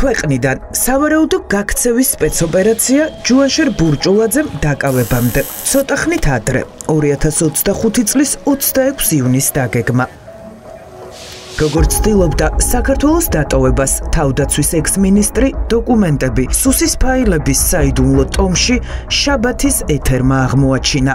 ქვეყნიდან სავარაუდო გაქცევის სპეცოპერაცია ჯუანშერ ბურჭულაძემ დაკავებამდე. ცოტა ხნით ადრე 2025 წლის 26 იუნის დაგეგმა. როგორც ცდილობდა საქართველოს დატოვებას, თავდაცვის ექს-მინისტრი დოკუმენტები სუსის ფაილების საიდუმლო ტომში შაბათის ეთერმა აღმოაჩინა.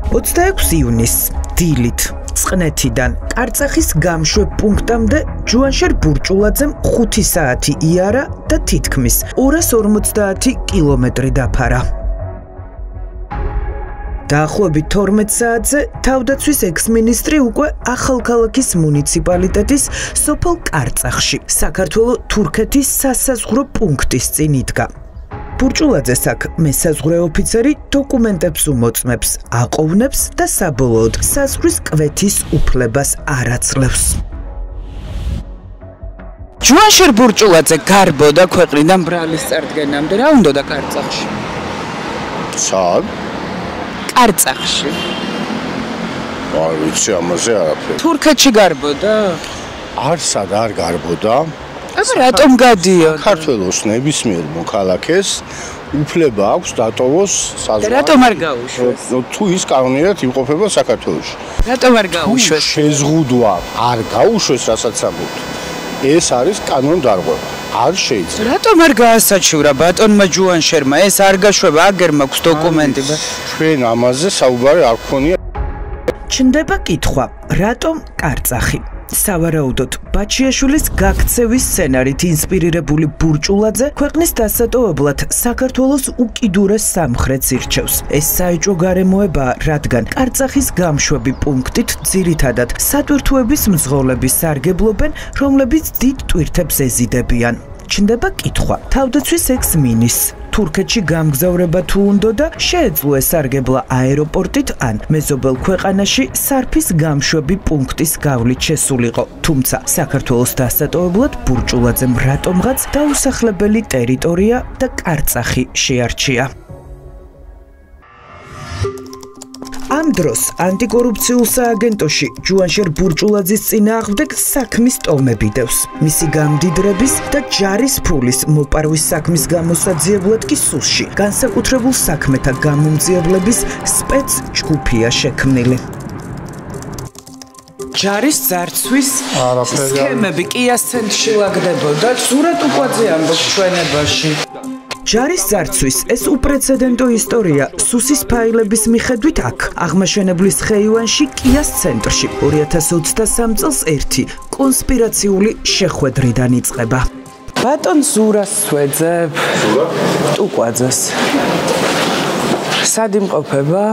26 იუნის დილით წყნეთიდან კარწახის გამშვებ პუნქტამდე ჯუანშერ ბურჭულაძემ 5 საათი იარა და თითქმის 250 კილომეტრი დაფარა. დაახლოებით 12 საათზე თავდაცვის ექს-მინისტრი უკვე ახალქალაქის მუნიციპალიტეტის სოფელ კარწახში, საქართველო-თურქეთის სასაზღვრო პუნქტის წინ იდგა. ბურჭულაძეს აქ მესაზღვრე ოფიცერი დოკუმენტებს უმოწმებს, აყოვნებს და საბოლოოდ საზღვრის კვეთის უფლებას არ აძლევს. ჯუანშერ ბურჭულაძე გარბოდა ქვეყნიდან ბრალის წარდგენამდე, რა უნდოდა კარწახში? სად? კარწახში. არ ვიცი ამაზე არაფერი. თურქეთში გარბოდა? არსად არ გარბოდა. აბა რატომ გადიოდა? საქართველოს ნებისმიერ მოქალაქეს უფლება აქვს დატოვოს საზღვარი. რატომ არ გაუშვეს? თუ ის კანონიერ იმყოფება საქართველოში. რატომ არ გაუშვეს? შეზღუდვა არ გაუშვეს, რასაც ამბობთ. ეს არის კანონდარღვევა. არ შეიძლება. რატომ არ გაასაჩივრა ბატონმა ჯუანშერმა? ეს არ გაშვება, აგერ მაქვს დოკუმენტები. ჩვენ ამაზე საუბარი არ გქონია. ჩნდება კითხვა, რატომ კარწახი? სავარაუდოდ ბაჩიაშვილის გაქცევის სცენარით ინსპირირებული ბურჭულაძე ქვეყნის დასატოვებლად საქართველოს უკიდურეს სამხრეთს ირჩევს. ეს საეჭვო გარემოებაა, რადგან კარწახის გამშვები პუნქტით ძირითადად სატვირთოების მძღოლები სარგებლობენ, რომლებიც დიდ ტვირთებს ეზიდებიან. ჩნდება კითხვა, თავდაცვის ექს-მინისტრს თურქეთში გამგზავრება თუ უნდა და შეეძლო ესარგებლა აეროპორტით ან მეზობელ ქვეყანაში სარფის გამშვები პუნქტის გავლით შესულიყო. თუმცა საქართველოს დასატოვებლად ბურჭულაძემ რატომღაც დაუსახლებელი ტერიტორია და კარწახი შეარჩია. ამ დროს ანტიკორუფციულ სააგენტოში ჯუანშერ ბურჭულაძის წინააღმდეგ საქმის ტომები დევს. მისი გამდიდრების და ჯარის ფულის მოპარვის საქმის გამოსაძიებლად კი სუსში განსაკუთრებულ საქმეთა გამომძიებლების სპეცჯგუფია შექმნილი. ჯარის ძარცვის სქემები კიას ცენტრში ლაგდებოდა, სურათ უყვაძე ამბობს ჩვენებაში. ჯარის ძარცვის ეს უპრეცედენტო ისტორია სუსის ფაილების მიხედვით აქ, აღმაშენებლის ხეივანში კიას ცენტრში 2023 წელს ერთი კონსპირაციული შეხვედრიდან იწყება. ბატონ ზურას ვეძებ. ტუკვაძეს. სად იმყოფება?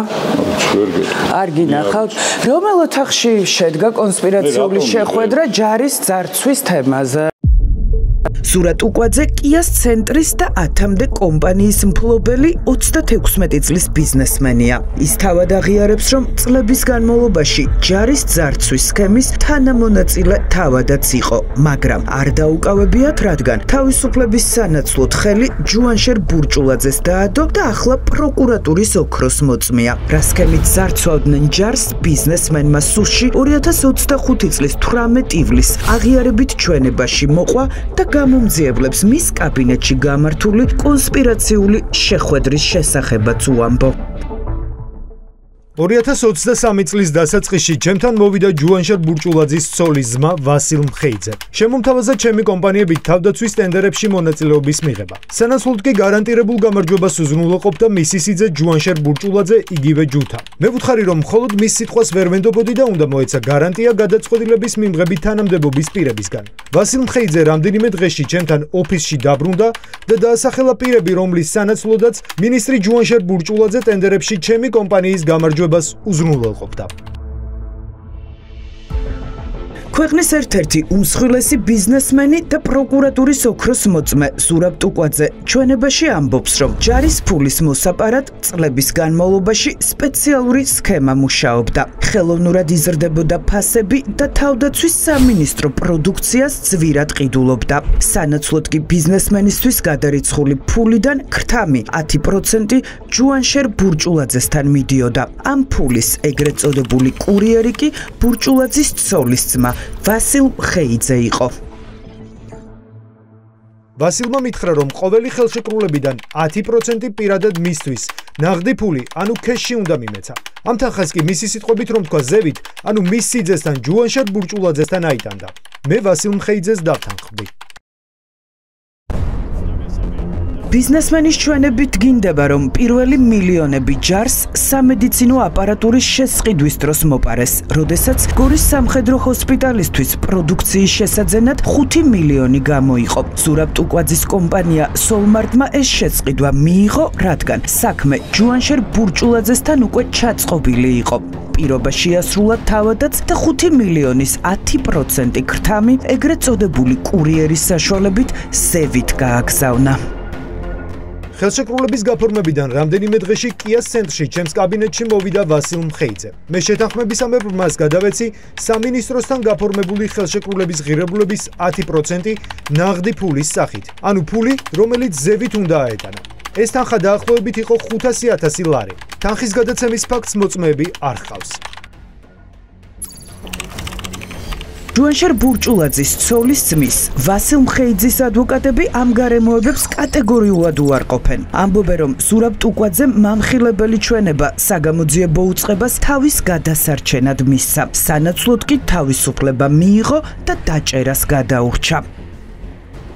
არ გინახავთ. რომელ ოთახში შედგა კონსპირაციული შეხვედრა ჯარის ძარცვის თემაზე? სურათ უკვაძე კიას ცენტრის და 10-მდე კომპანიის მფლობელი 36 წლის ბიზნესმენია. ის თავად აღიარებს, რომ წლების განმავლობაში ჯარის ძარცვის სქემის თანამონაწილე თავადაც იყო, მაგრამ არ დაუკავებიათ, რადგან თავისუფლების სანაცვლოდ ხელი ჯუანშერ ბურჭულაძეს დაადო და ახლა პროკურატურის ოქროს მოწმია. რა სქემით ძარცვავდნენ ჯარს, ბიზნესმენმა სუსში 2025 წლის 18 ივლისს აღიარებით ჩვენებაში მოყვა და გამომძიებლებს მის კაბინეტში გამართული კონსპირაციული შეხვედრის შესახებაც უამბო. 2023 წლის დასაწყისში ჩემთან მოვიდა ჯუანშერ ბურჭულაძის ცოლის ძმა ვასილ მხეიძე. შემომთავაზა ჩემი კომპანიებით თავდაცვის ტენდერებში მონაწილეობის მიღება. სანაცვლოდ კი გარანტირებულ გამარჯვებას უზრუნველყოფდა მისი სიძე ჯუანშერ ბურჭულაძე იგივე ჯუთა. მე ვუთხარი, რომ მხოლოდ მის სიტყვას ვერ ვენდობოდი და უნდა მოეცა გარანტია გადაწყვეტილების მიმღებით თანამდებობის პირებისგან. ვასილ მხეიძე რამდენიმე დღეში ჩემთან ოფისში დაბრუნდა და დაასახელა პირები, რომლის სანაცვლოდაც მინისტრი ჯუანშერ ბურჭულაძე ტენდერებში ჩემი კომპანიის გამარჯვებას უზრუნველყოფდა. ქვეყნის ერთ-ერთი უმსხვილესი ბიზნესმენი და პროკურატურის ოქროს მოწმე სურათ უკვაძე ჩვენებაში ამბობს, რომ ჯარის ფულის მოსაპარად წლების განმავლობაში სპეციალური სქემა მუშაობდა. ხელოვნურად იზრდებოდა ფასები და თავდაცვის სამინისტრო პროდუქციას ძვირად ყიდულობდა. სანაცვლოდ კი ბიზნესმენისთვის გადარიცხული ფულიდან ქრთამი 10% ჯუანშერ ბურჭულაძესთან მიდიოდა. ამ ფულის ეგრეთ წოდებული კურიერი კი ბურჭულაძის ცოლის ძმა ვასილ ხეიძე იყო. ვასილმა მითხრა, რომ ყოველი ხელშეკრულებიდან 10% პირადად მისთვის ნაღდი ფული, ანუ ქეშში უნდა მიმეცა. ამ თანხას კი მისი სიტყვებით რომ თქვა ზევით, ანუ მის სიძესთან ჯუანშარ ბურჭულაძესთან აიტანდა. მე ვასილ ხეიძეს დავთანხმდი. ბიზნესმენის ჩვენებით გინდება, რომ პირველი მილიონები ჯარს სამედიცინო აპარატურის შესყიდვის დროს მოპარეს, როდესაც გორის სამხედრო ჰოსპიტალისთვის პროდუქციის შესაძენად 5 მილიონი გამოიყო. ზურაბ ტუკვაძის კომპანია სოლმარტმა ეს შესყიდვა მიიღო, რადგან საქმე ჯუანშარ ბურჭულაძესთან უკვე ჩაწყობილი იყო. პირობა შეასრულა თავადაც და 5 მილიონის 10% ქრთამი ეგრეთ წოდებული კურიერის საშუალებით ზევით გააგზავნა. ხელშეკრულების გაფორმებიდან რამდენიმე დღეში კიას ცენტრში ჩემს კაბინეტში მოვიდა ვასილ ხეიძე. მე შეთანხმებისამებრ მას გადავეცი სამინისტროსთან გაფორმებული ხელშეკრულების ღირებულების 10% ნაღდი ფულის სახით. ანუ ფული, რომელიც ზევით უნდა აეტანა. ეს თანხა დაახლოებით იყო 500,000 ლარი. თანხის გადაცემის ფაქტს მოწმეები არ ჰყავს. ჯუანშარ ბურჭულაძის ცოლის ძმის ვასილ ხეიძის ადვოკატები ამ გარემოებებს კატეგორიულად უარყოფენ. ამბობენ, რომ ზურაბ ტუკვაძემ მამხილებელი ჩვენება საგამოძიებო უწყებას თავის გადასარჩენად მისცა. სანაცვლოდ კი თავისუფლება მიიღო და დაჭერას გადაურჩა.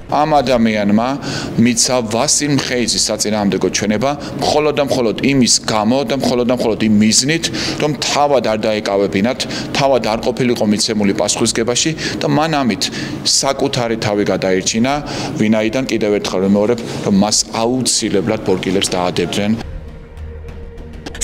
ამ ადამიანმა მიცა ვასილ ხეიძის საწინააღმდეგო ჩვენება მხოლოდ და მხოლოდ იმის გამო და მხოლოდ და მხოლოდ იმ მიზნით, რომ თავად არ დაეკავებინათ, თავად არ ყოფილიყო მიცემული პასუხისგებაში და მან ამით საკუთარი თავი გადაირჩინა, ვინაიდან კიდევ ერთხელ ვიმეორებ, რომ მას აუცილებლად ბორკილებს დაადებდნენ.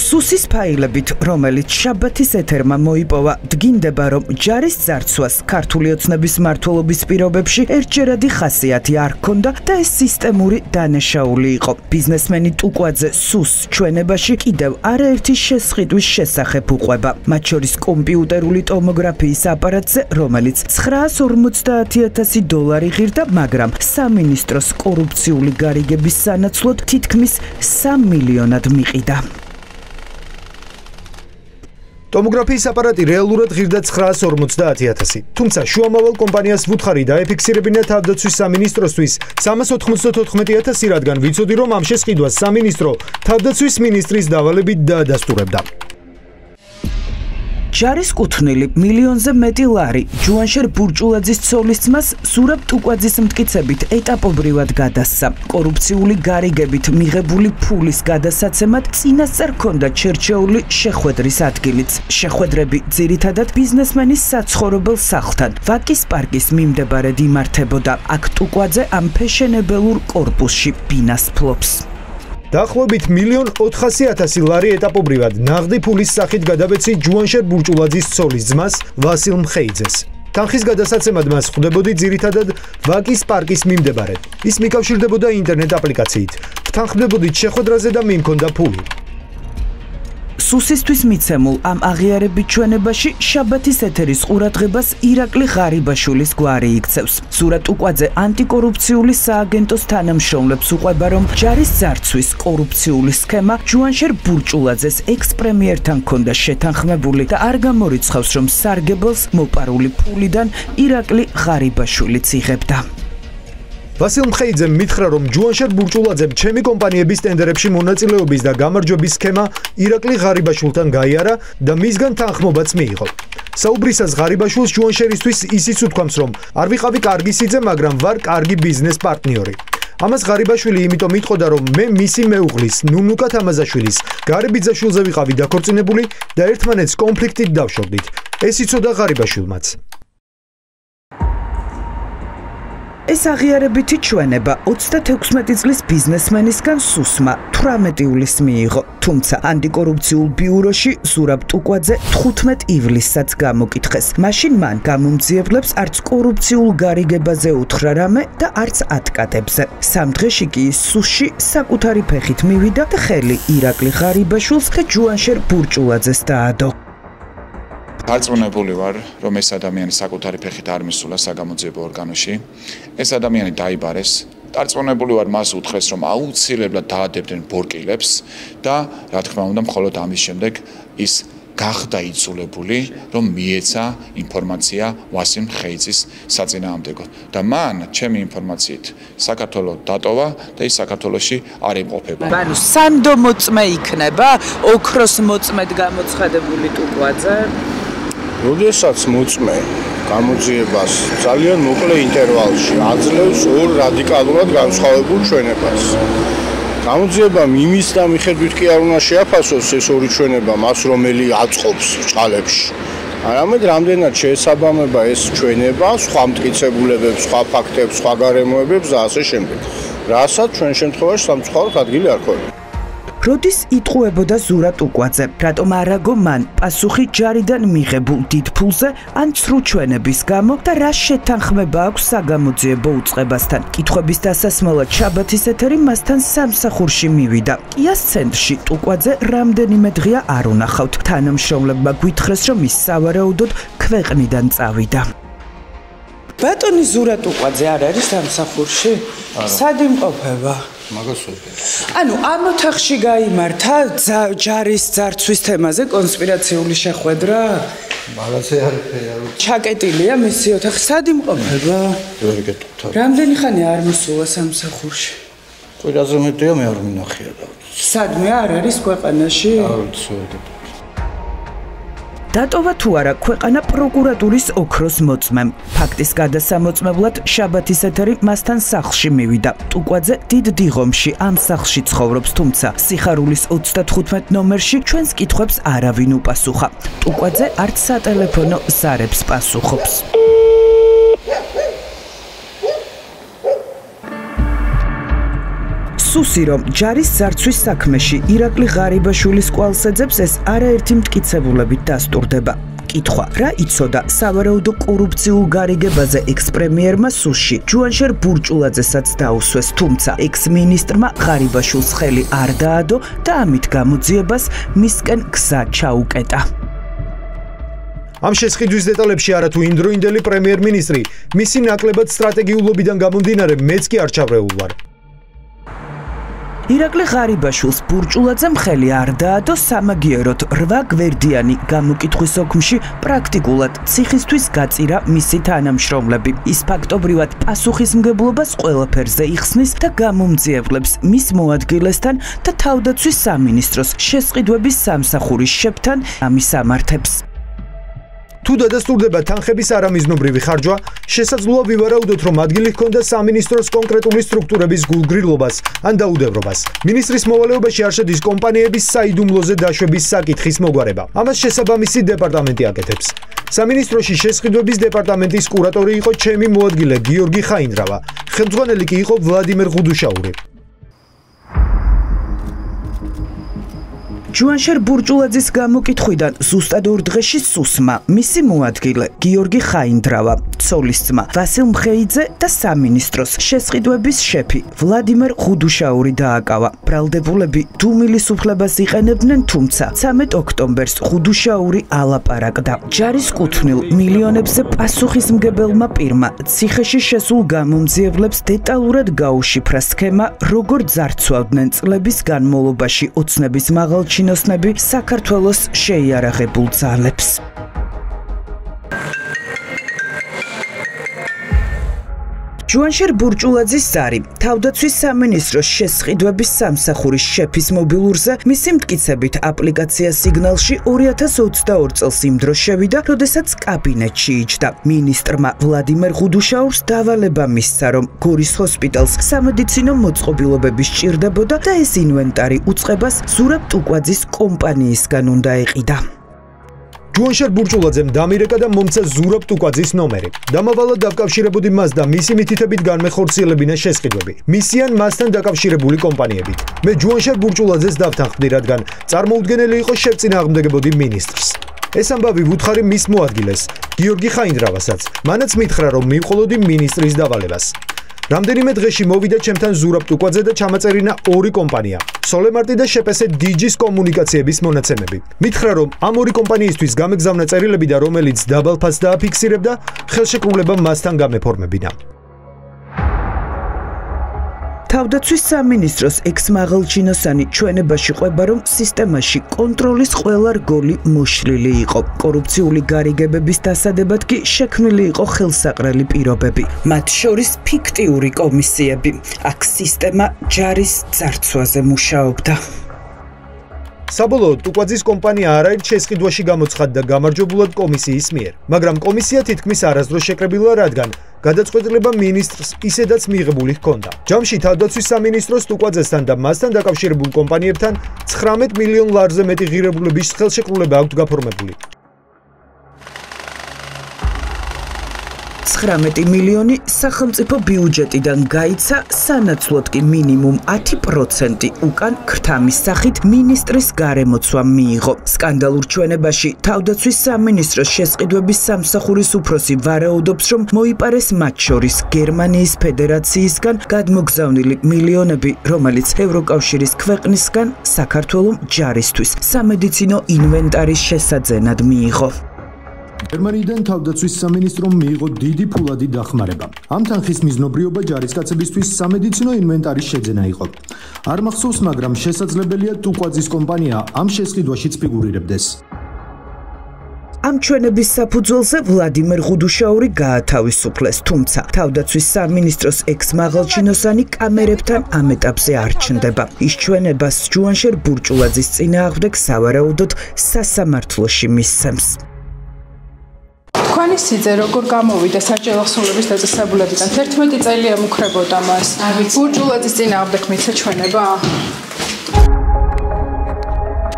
სუსის ფაილებით, რომელიც შაბათის ეთერმა მოიპოვა, დგინდება, რომ ჯარის ძარცვას ქართული ოცნების მმართველობის პირობებში ერთჯერადი ხასიათი არ ჰქონდა და ეს სისტემური დანაშაული იყო. ბიზნესმენი ტუკვაძე სუს ჩვენებაში კიდევ არაერთი შესყიდვის შესახებ უყვება, მათ შორის კომპიუტერული ტომოგრაფიის აპარატზე, რომელიც 950,000 დოლარი ღირდა, მაგრამ სამინისტროს კორუფციული გარიგების სანაცვლოდ თითქმის 3 მილიონად მიყიდა. ტომოგრაფიის აპარატი რეალურად ღირდა 950,000, თუმცა შუამავალ კომპანიას ვუთხარი დაეფიქსირებინა თავდაცვის სამინისტროსთვის 394,000, რადგან ვიცოდი, რომ ამ შესყიდვას სამინისტრო თავდაცვის მინისტრის დავალებით დაადასტურებდა. ჯარის კუთვნილი მილიონზე მეტი ლარი ჯუანშარ ბურჭულაძის ცოლის ძმას ზურაბ ტუკვაძის მტკიცებით ეტაპობრივად გადასცა. კორუფციული გარიგებით მიღებული ფულის გადასაცემად წინასწარ ჰქონდა ჩერჩეული შეხვედრის ადგილიც. შეხვედრები ძირითადად ბიზნესმენის საცხოვრებელ სახლთან, ვაკის პარკის მიმდებარედ იმართებოდა. აქ ტუკვაძე ამ ფეშენებელურ კორპუსში ბინას ფლობს. დაახლოებით 1,400,000 ლარი ეტაპობრივად ნაღდი ფულის სახით გადავეცი ჯუანშარ ბურჭულაძის ცოლის ძმას ვასილ ხეიძეს. თანხის გადასაცემად მას ხვდებოდი ძირითადად ვაკის პარკის მიმდებარედ. ის მიკავშირდებოდა ინტერნეტ აპლიკაციით. ვთანხმდებოდით შეხვედრაზე და მიმქონდა ფული. სუსისთვის მიცემულ ამ აღიარებით ჩვენებაში შაბათის ეთერის ყურადღებას ირაკლი ღარიბაშვილის გვარი იქცევს. ზურაბ ტუკვაძე ანტიკორუფციული სააგენტოს თანამშრომლებს უყვება, რომ ჯარის ძარცვის კორუფციული სქემა ჯუანშარ ბურჭულაძეს ექს-პრემიერთან ჰქონდა შეთანხმებული და არ გამორიცხავს, რომ სარგებელს მოპარული ფულიდან ირაკლი ღარიბაშვილიც იღებდა. ვასილ ხეიძემ მითხრა, რომ ჯუანშარ ბურჭულაძემ ჩემი კომპანიების ტენდერებში მონაწილეობის და გამარჯვების სქემა ირაკლი ღარიბაშვილთან გაიარა და მისგან თანხმობაც მიიღო. საუბრისას ღარიბაშვილს ჯუანშარისთვის ისიც უთქვამს, რომ არ ვიყავი კარგი სიძე, მაგრამ ვარ კარგი ბიზნეს პარტნიორი. ამას ღარიბაშვილი იმიტომ იტყოდა, რომ მე მისი მეუღლის, ნუნუკა თამაზაშვილის, გარე ბიძაშვილზე ვიყავი დაქორწინებული და ერთმანეთს კონფლიქტით დავშორდით. ეს იცოდა ღარიბაშვილმაც. ეს აღიარებითი ჩვენება 36 წლის ბიზნესმენისგან სუსმა 18 ივლისს მიიღო, თუმცა ანტიკორუფციულ ბიუროში ზურაბ ტუკვაძე 15 ივლისსაც გამოკითხეს. მაშინ მან გამომძიებლებს არც კორუფციულ გარიგებაზე უთხრა რამე და არც ატკატებზე. 3 დღეში კი ის სუსში საკუთარი ფეხით მივიდა და ხელი ირაკლი ღარიბაშვილს და ჯუანშარ ბურჭულაძეს დაადო. დარწმუნებული ვარ, რომ ეს ადამიანი საკუთარი ფეხით არ მისულა საგამოძიებო ორგანოში. ეს ადამიანი დაიბარეს. დარწმუნებული ვარ, მას უთხრეს, რომ აუცილებლად დაადებდნენ ბორკილებს და, რა თქმა უნდა, მხოლოდ ამის შემდეგ ის გახდა იწულებული, რომ მიეცა ინფორმაცია ვასილ მხეიძის საწინააღმდეგოდ და მან ჩემი ინფორმაციით საქართველოს დატოვა და ის საქართველოში არ იმყოფება. ანუ სანდო მოწმე იქნება ოქროს მოწმედ გამოცხადებული ტუკვაძე? როდესაც მოწმე გამოძიებას ძალიან მოკლე ინტერვალში აძლევს ორ რადიკალურად განსხვავებულ ჩვენებას. გამოძიებამ იმის და მიხედვით კი არ უნდა შეაფასოს ეს ორი ჩვენება მას, რომელი აწყობს ბრჭყალებში. არამედ რამდენად შეესაბამება ეს ჩვენება სხვა მტკიცებულებებს, სხვა ფაქტებს, სხვა გარემოებებს და ასე შემდეგ. რასაც ჩვენ შემთხვევაში სამწუხაროდ ადგილი არ ქონია. როდის იტყუებოდა ზურა ტუკვაძე, რატომ არ აგო მან პასუხი ჯარიდან მიღებულ დიდ ფულზე ან ცრუ ჩვენების გამო და რა შეთანხმება აქვს საგამოძიებო უწყებასთან? კითხვების დასასმელად შაბათის ეთერი მასთან სამსახურში მივიდა. კიას ცენტრში ტუკვაძე რამდენიმე დღეა არ უნახავთ. თანამშრომლებმა გვითხრეს, რომ ის სავარაუდოდ ქვეყნიდან წავიდა. ბატონი ზურა ტუკვაძე არ არის სამსახურში? სად იმყოფება? მაგას ვეძებ. ანუ ამ ოთახში გაიმართა ჯარის ძარცვის თემაზე კონსპირაციული შეხვედრა? მაგაზე არ ფერო. ჩაკეტილია მისი ოთახი, სად იმყოფება? ვერ გეტყვით. რამდენი ხანია არ მოსულა სამსახურში? ყველაზე მეტია მე არ მინახია და. სადმე არ არის ქვეყანაში? არ ვიცი. დატოვა თუ არა ქვეყანა პროკურატურის ოქროს მოწმემ. ფაქტის გადასამოწმებლად შაბათის ეთერი მასთან სახლში მივიდა. ტუკვაძე დიდ დიღომში ამ სახლში ცხოვრობს, თუმცა სიხარულის 35 ნომერში ჩვენს კითხვებს არავინ უპასუხა. ტუკვაძე არც სატელეფონო ზარებს პასუხობს. სუსი რომ ჯარის ძარცვის საქმეში ირაკლი ღარიბაშვილის კვალს ეძებს, ეს არაერთი მტკიცებულებით დასტურდება. კითხვა: რა იცოდა სავარაუდო კორუფციულ გარიგებაზე ექს-პრემიერმა სუსში? ჯუანშერ ბურჭულაძესაც დაუსვეს, თუმცა ექს-მინისტრმა ღარიბაშვილს ხელი არ დაადო და ამით გამოძიებას მისკენ გზა ჩაუკეტა. ამ შესყიდვის დეტალებში არათუ იმდროინდელი პრემიერ-მინისტრი, მისი ნაკლებად სტრატეგიულობიდან გამომდინარე მეც კი არ ჩავრეულ ვარ. ირაკლი ღარიბაშვილს ბურჭულაძემ ხელი არ დაადო სამაგიეროდ 8 გვერდიანი გამოკითხვის ოგმში პრაქტიკულად ციხისთვის გაწირა მისი თანამშრომლები. ის ფაქტობრივად პასუხისმგებლობას ყველაფერზე იხსნის და გამომძიებლებს მის მოადგილესთან და თავდაცვის სამინისტროს შესყიდვების სამსახურის შეფთან ამის ამართებს. თუ დადასტურდება თანხების არამიზნობრივი ხარჯვა, შესაძლოა ვივარაუდოთ, რომ ადგილი ჰქონდა სამინისტროს კონკრეტული სტრუქტურების გულგრილობას ან დაუდევრობას. მინისტრის მოვალეობაში არ შედის კომპანიების საიდუმლოზე დაშვების საკითხის მოგვარება. ამას შესაბამისი დეპარტამენტი აკეთებს. სამინისტროში შესყიდვების დეპარტამენტის კურატორი იყო ჩემი მოადგილე გიორგი ხაინდრავა. ხელმძღვანელი კი იყო ვლადიმერ ღუდუშაური. ჯუანშერ ბურჭულაძის გამოკითხვიდან ზუსტად 2 დღეში სუსმა, მისი მოადგილე გიორგი ხაინდრავა, ცოლის ძმა ვასილ მხეიძე და სამინისტროს შესყიდვების შეფი ვლადიმერ ღუდუშაური დააკავა. ბრალდებულები დუმილის უფლებას იყენებდნენ, თუმცა 13 ოქტომბერს ღუდუშაური ალაპარაკდა. ჯარის კუთვნილ მილიონებზე პასუხისმგებელმა პირმა ციხეში შესულ გამომძიებლებს დეტალურად გაუშიფრა სქემა, როგორ ძარცვავდნენ წლების განმავლობაში ოცნების მაღალჩინოსნები საქართველოს შეიარაღებულ ძალებს. ჯუანშერ ბურჭულაძის ზარი თავდაცვის სამინისტროს შესყიდვების სამსახურის შეფის მობილურზე მისი მტკიცებით აპლიკაცია სიგნალში 2022 წელს იმ დროს შევიდა, როდესაც კაბინეტში იჯდა. მინისტრმა ვლადიმერ ღუდუშაურს დავალება მისცა, რომ გორის ჰოსპიტალს სამედიცინო მოწყობილობები სჭირდებოდა და ეს ინვენტარი უწყებას ზურაბ ტუკვაძის კომპანიისგან უნდა ეყიდა. ჯუანშერ ბურჭულაძემ დამირეკა და მომცა ზურაბ ტუკვაძის ნომერი. დამავალად დავკავშირებოდი მას და მისი მითითებით განმეხორციელებინა შესყიდვები. მისიან მასთან დაკავშირებული კომპანიებით. მე ჯუანშერ ბურჭულაძეს დავთანხმდი, რადგან წარმოუდგენელი იყო შევწინააღმდეგებოდი მინისტრს. ეს ამბავი ვუთხარი მის მოადგილეს, გიორგი ხაინდრავასაც. მანაც მითხრა, რომ მივყოლოდი მინისტრის დავალებას. რამდენიმე დღეში მოვიდა ჩემთან ზურაბ ტუკვაძე და ჩამაწერინა 2 კომპანია, სოლემარტი და შეპესე დიჯის კომუნიკაციების მონაცემები. მითხრა, რომ ამ 2 კომპანიისთვის გამეგზავნა წერილები და რომელიც დაბალფას დააფიქსირებდა, ხელშეკრულება მასთან გამეფორმებინა. თავდაცვის სამინისტროს ექს-მაღალჩინოსანი ჩვენებაში ყვება, რომ სისტემაში კონტროლის ყველა რგოლი მოშლილი იყო. კორუფციული გარიგებების დასადებად კი შექმნილი იყო ხელსაყრელი პირობები, მათ შორის ფიქტიური კომისიები. აქ სისტემა ჯარის ძარცვაზე მუშაობდა. საბოლოოდ ტუკვაძის კომპანია არაერთ შესყიდვაში გამოცხადდა გამარჯვებულად კომისიის მიერ, მაგრამ კომისია თითქმის არასდროს შეკრებილა, რადგან გადაწყვეტილება მინისტრს ისედაც მიღებული ჰქონდა. ჯამში თავდაცვის სამინისტროს ტუკვაძესთან და მასთან დაკავშირებულ კომპანიებთან 19 მილიონ ლარზე მეტი ღირებულების ხელშეკრულება აქვთ გაფორმებული. 19 მილიონი სახელმწიფო ბიუჯეტიდან გაიცა, სანაცვლოდ კი მინიმუმ 10% უკან ქრთამის სახით მინისტრის გარემოცვამ მიიღო. სკანდალურ ჩვენებაში თავდაცვის სამინისტროს შესყიდვების სამსახურის უფროსი ვარაუდობს, რომ მოიპარეს მათ შორის გერმანიის ფედერაციისგან გადმოგზავნილი მილიონები, რომელიც ევროკავშირის ქვეყნისგან საქართველოს ჯარისთვის სამედიცინო ინვენტარის შესაძენად მიიღო. გერმანიიდან თავდაცვის სამინისტრომ მიიღო დიდი ფულადი დახმარება. ამ თანხის მიზნობრიობა ჯარისკაცებისთვის სამედიცინო ინვენტარის შეძენა იყო. არ მახსოვს, მაგრამ შესაძლებელია ტუკვაძის კომპანია ამ შესყიდვაშიც ფიგურირებდეს. ამ ჩვენების საფუძველზე ვლადიმერ ღუდუშაური გაათავისუფლეს, თუმცა თავდაცვის სამინისტროს ექს-მაღალჩინოსანი კამერებთან ამ ეტაპზე არ ჩნდება. ის ჩვენებას ჯუანშერ ბურჭულაძის წინააღმდეგ სავარაუდოდ სასამართლოში მისცემს. თქვენი სიძე როგორ გამოვიდა საჯარო ახსოვების დაწესებულებიდან? 11 წელია მუქრებოდა მას. ბურჭულაძის წინააღმდეგ მიცა ჩვენება?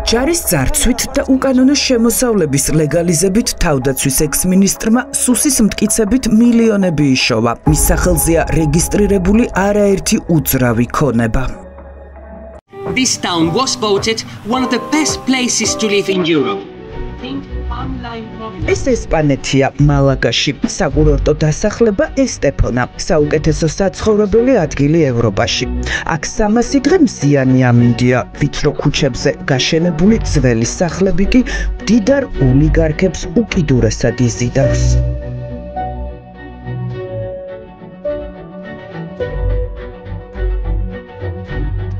ჯარის ძარცვით და უკანონო შემოსავლების ლეგალიზებით თავდაცვის ექს-მინისტრმა სუსის მტკიცებით მილიონები იშოვა. მის სახელზეა რეგისტრირებული არაერთი უძრავი ქონება. This town was voted one of the best places to live in Europe. ეს ესპანეთია, მალაგაში, საკურორტო დასახლება ესტეფონა, საუკეთესო საცხოვრებელი ადგილი ევროპაში. აქ 300 დღე მზიანი ამინდია, ვიწრო ქუჩებზე გაშენებული ძველი სახლები კი მდიდარ ოლიგარქებს უკიდურესად იზიდავს.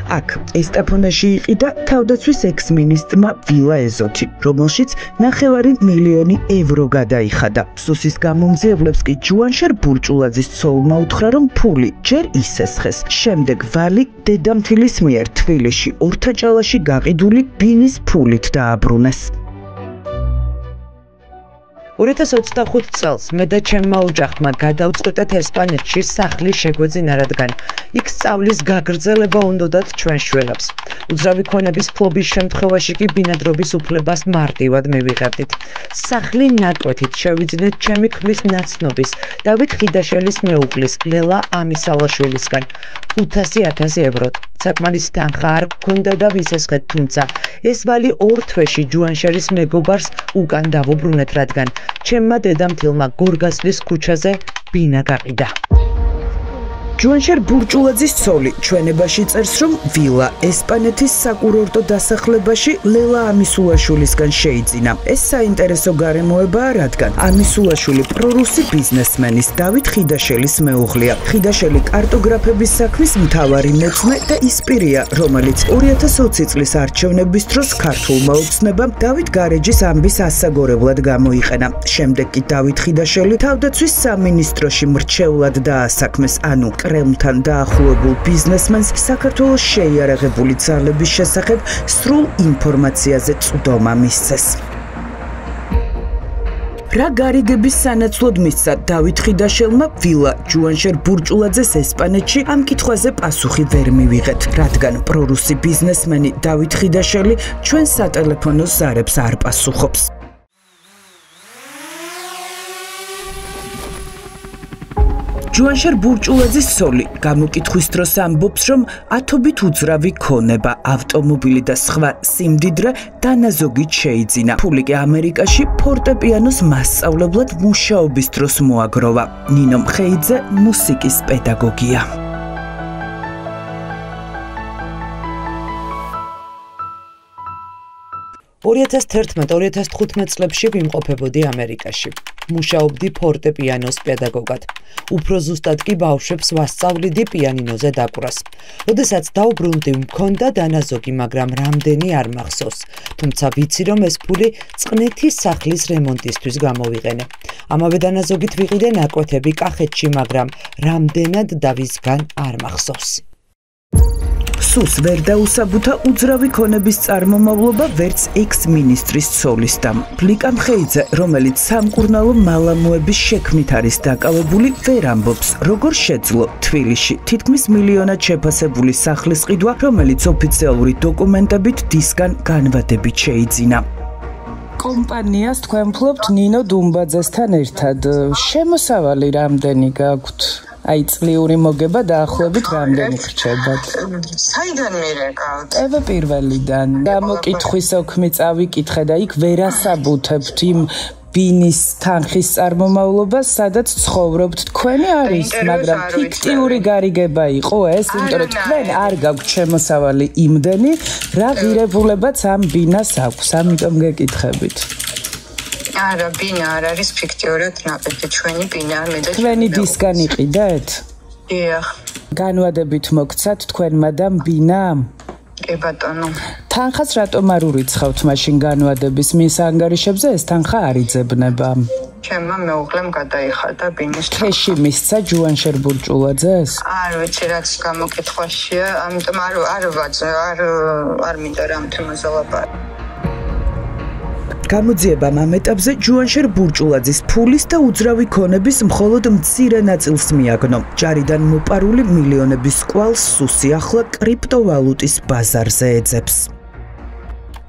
აქ ესტაფონაში იყიდა თავდაცვის ექს-მინისტრმა ვილა ეზოთი, რომელშიც 9 მილიონი ევრო გადაიხადა. სუსის გამომძიებლებს კი ჯუანშერ ბურჭულაძის ცოლმა უთხრა, რომ ფული ჯერ ისესხეს. შემდეგ ვალი დედამთილის მიერ თბილისში ორთაჭალაში გაყიდული ბინის ფულით დააბრუნეს. 2025 წელს მე და ჩემმა ოჯახმა გადავწყვეტეთ ესპანეთში სახლის შეგვეძინა, რადგან იქ სწავლის გაგრძელება უნდოდათ ჩვენ შველებს. უძრავი ქონების ფლობის შემთხვევაში კი ბინადრობის უფლებას მარტივად მივიღებდით. სახლი ნაკვეთით შევიძინეთ ჩემი ქმრის ნაცნობის, დავით ხიდაშელის მეუღლის, ლელა ამისალაშვილისგან 500.000 ევროთ. საკმარისი თანხა არ გქონდა და ვისესხეთ, თუმცა ეს ვალი 2 თვეში ჯუანშერის მეგობარს უკან დავუბრუნეთ, რადგან ჩემმა დედამთილმა გორგასლის ქუჩაზე ბინა გაყიდა. ჯუანშერ ბურჭულაძის ცოლი ჩვენებაში წერს, რომ ვილა ესპანეთის საკურორტო დასახლებაში ლელა ამისულაშვილისგან შეიძინა. ეს საინტერესო გარემოებაა, რადგან ამისულაშვილი პრორუსი ბიზნესმენის დავით ხიდაშელის მეუღლეა. ხიდაშელი კარტოგრაფების საქმის მთავარი მეცნე და ის პირია, რომელიც 2020 წლის არჩევნების დროს ქართულმა ოცნებამ დავით გარეჯის ამბის ასაგორებლად გამოიყენა. შემდეგ კი დავით ხიდაშელი თავდაცვის სამინისტროში მრჩევლად დაასაქმეს, ანუ კრემლთან დაახლოებულ ბიზნესმენს საქართველოს შეიარაღებული ძალების შესახებ სრულ ინფორმაციაზე წვდომა მისცეს. რა გარიგების სანაცვლოდ მისცა დავით ხიდაშელმა ვილა ჯუანშერ ბურჭულაძეს ესპანეთში, ამ კითხვაზე პასუხი ვერ მივიღეთ, რადგან პრორუსი ბიზნესმენი დავით ხიდაშელი ჩვენ სატელეფონო ზარებს არ პასუხობს. ჯუანშერ ბურჭულაძის ცოლი გამოკითხვის დროს ამბობს, რომ ათობით უძრავი ქონება, ავტომობილი და სხვა სიმდიდრე დანაზოგით შეიძინა. ფული კი ამერიკაში ფორტეპიანოს მასწავლებლად მუშაობის დროს მოაგროვა. ნინო მხეიძე, მუსიკის პედაგოგია. 2011-2015 წლებში ვიმყოფებოდი ამერიკაში. მუშაობდი ფორტეპიანოს პედაგოგად. უფრო ზუსტად კი ბავშვებს ვასწავლიდი პიანინოზე დაკვრას. როდესაც დაუბრუნდი, მქონდა დანაზოგი, მაგრამ რამდენი არ მახსოვს. თუმცა ვიცი, რომ ეს ფული წყნეთის სახლის რემონტისთვის გამოვიყენე. ამავე დანაზოგით ვიყიდე ნაკვეთები კახეთში, მაგრამ რამდენად და ვისგან არ მახსოვს. სუს ვერ დაუსაბუთა უძრავი ქონების წარმომავლობა ვერც ექს-მინისტრის ცოლისთან. ბლიკა მხეიძე, რომელიც სამკურნალო მალამოების შექმნით არის დაკავებული, ვერ ამბობს, როგორ შეძლო თბილისში თითქმის მილიონად შეფასებული სახლის ყიდვა, რომელიც ოფიციალური დოკუმენტებით დისგან განვადებით შეიძინა. კომპანიას თქვენ ფლობთ ნინო დუმბაძესთან ერთად. შემოსავალი რამდენი გაქვთ? აი წლიური მოგება დაახლოებით რამდენი ხრჩებათ? საიდან მირეკავთ? TV პირველიდან. გამოკითხვის ოქმი წავიკითხე და იქ ვერასაბუთებთ იმ ბინის თანხის წარმომავლობას, სადაც ცხოვრობთ. თქვენი არის, მაგრამ ფიქტიური გარიგება იყო ეს, იმიტომ რომ თქვენ არ გაქვთ შემოსავალი იმდენი, რა ღირებულებაც ამ ბინას აქვს, ამიტომ გეკითხებით. არა, ბინა არ არის ფიქტიურად ნაყოფი, ჩვენი ბინა მე და თქვენი დისგან იყიდეთ? დიახ. განვადებით მოგცათ თქვენმა და ბინამ? კი ბატონო. თანხას რატომ არ ურიცხავთ მაშინ განვადების მის ანგარიშებზე? ეს თანხა არ იძებნება. ჩემმა მეუღლემ გადაიხადა ბინის ქეში მისცა ჯუანშერ ბურჭულაძეს? არ ვიცი რაც გამოკითხვაშია, ამიტომ არ მინდა რამ თემაზე ლაპარაკო. გამოძიებამ ამ ეტაპზე ჯუანშერ ბურჭულაძის ფულის და უძრავი ქონების მხოლოდ მცირე ნაწილს მიაგნო. ჯარიდან მოპარული მილიონების კვალს სუსი ახლა კრიპტოვალუტის ბაზარზე ეძებს.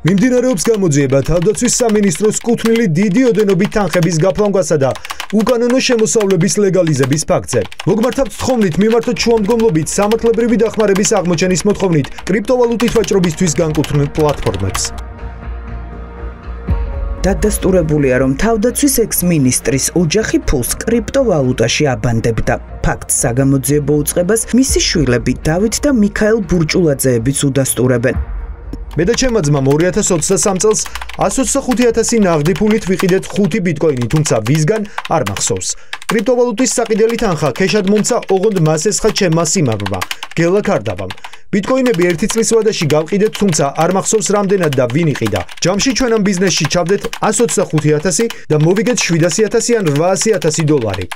მიმდინარეობს გამოძიება თავდაცვის სამინისტროს კუთვნილი დიდი ოდენობით თანხების გაფლანგვასა და უკანონო შემოსავლების ლეგალიზების ფაქტზე. მოგმართავთ თხოვნით მიმართოთ შუამდგომლობით სამართლებრივი დახმარების აღმოჩენის მოთხოვნით კრიპტოვალუტით ვაჭრობისთვის განკუთვნილ პლატფორმებს. დადასტურებულია, რომ თავდაცვის ექს-მინისტრის ოჯახი ფულს კრიპტოვალუტაში აბანდებდა. ფაქტს საგამოძიებო უწყებას მისი შვილები დავით და მიქაელ ბურჭულაძეებიც უდასტურებენ. მე და ჩემმა ძმამ 2023 წელს 125,000 ნაღდი ფულით ვიყიდეთ 5 ბიტკოინი, თუმცა ვისგან არ მახსოვს. კრიპტოვალუტის საყიდელი თანხა ქეშად მომცა, ოღონდ მას ესხა ჩემმა სიმაბრმა, გელა ქარდავამ. ბიტკოინები ერთი წლის ვადაში გავყიდეთ, თუმცა არ მახსოვს რამდენად და ვინ იყიდა. ჯამში ჩვენ ამ ბიზნესში ჩავდეთ 125,000 და მოვიგეთ 700,000 ან 800,000 დოლარი.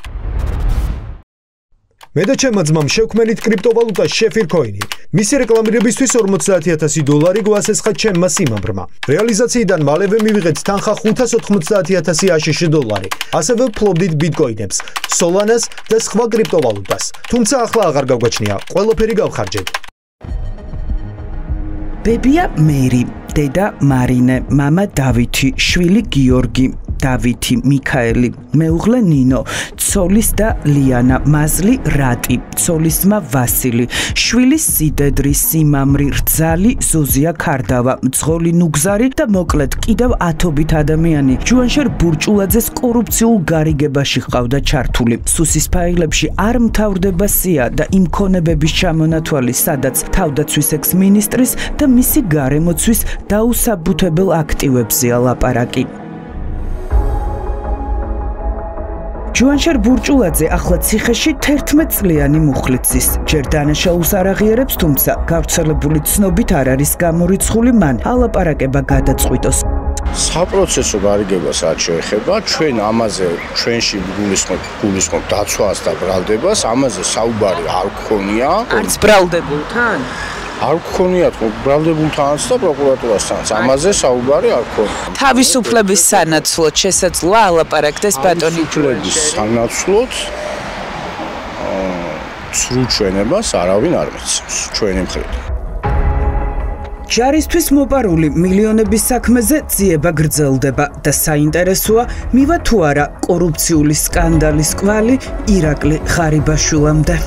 მე და ჩემმა ძმამ შევქმნით კრიპტოვალუტა შეფირკოინი. მისი რეკლამირებისთვის 50,000 დოლარი გვასესხა ჩემმა სიმაბრმა. რეალიზაციიდან მალევე მივიღეთ თანხა 590,000 აშშ დოლარი. ასევე ფლობდით ბიტკოინებს, სოლანას და სხვა კრიპტოვალუტას. თუმცა ახლა აღარ გავგვაჩნია, ყველაფერი გავხარჯეთ. ბებია მერი, დედა მარინე, მამა დავითი, შვილი გიორგი, დავითი, მიქაელი, მეუღლე ნინო, ცოლის და ლიანა, მაზლი რატი, ცოლის ძმა ვასილი, შვილის სიდედრი, სიმამრი, რძალი, ზოზია ქარდავა, მძღოლი ნუგზარი და მოკლედ კიდევ ათობით ადამიანი ჯუანშერ ბურჭულაძეს კორუფციულ გარიგებაში ყავდა ჩართული. სუსის ფაილებში არ მთავრდება სია და იმ ქონებების ჩამონათვალი, სადაც თავდაცვის ექს-მინისტრის და მისი გარემოცვის დაუსაბუთებელ აქტივებზეა ლაპარაკი. ჯუანშერ ბურჭულაძე ახლა ციხეში 11 წლიანი მუხლით ზის. ჯერ დანაშაულს არ აღიარებს, თუმცა გავრცელებული ცნობით არ არის გამორიცხული, მან ალაპარაკება გადაწყვიტოს. საპროცესო გარიგებას რაც შეეხება, ჩვენ ამაზე ჩვენში გულისხმობ დაცვას და ბრალდებას, ამაზე საუბარი არ გქონია. არც ბრალდებულთან? არ გქონიათ ბრალდებულთანაც და პროკურატურასთანაც. ამაზე საუბარი არ გქონია. თავისუფლების სანაცვლოდ შესაძლოა ალაპარაკდეს ბატონი ჯუანშერის სანაცვლოდ ცრუ ჩვენებას არავინ არ მიცემს ჩვენი მხრიდან. ჯარისთვის მოპარული მილიონების საქმეზე ძიება გრძელდება და საინტერესოა მივა თუ არა კორუფციული სკანდალის კვალი ირაკლი ღარიბაშვილამდე.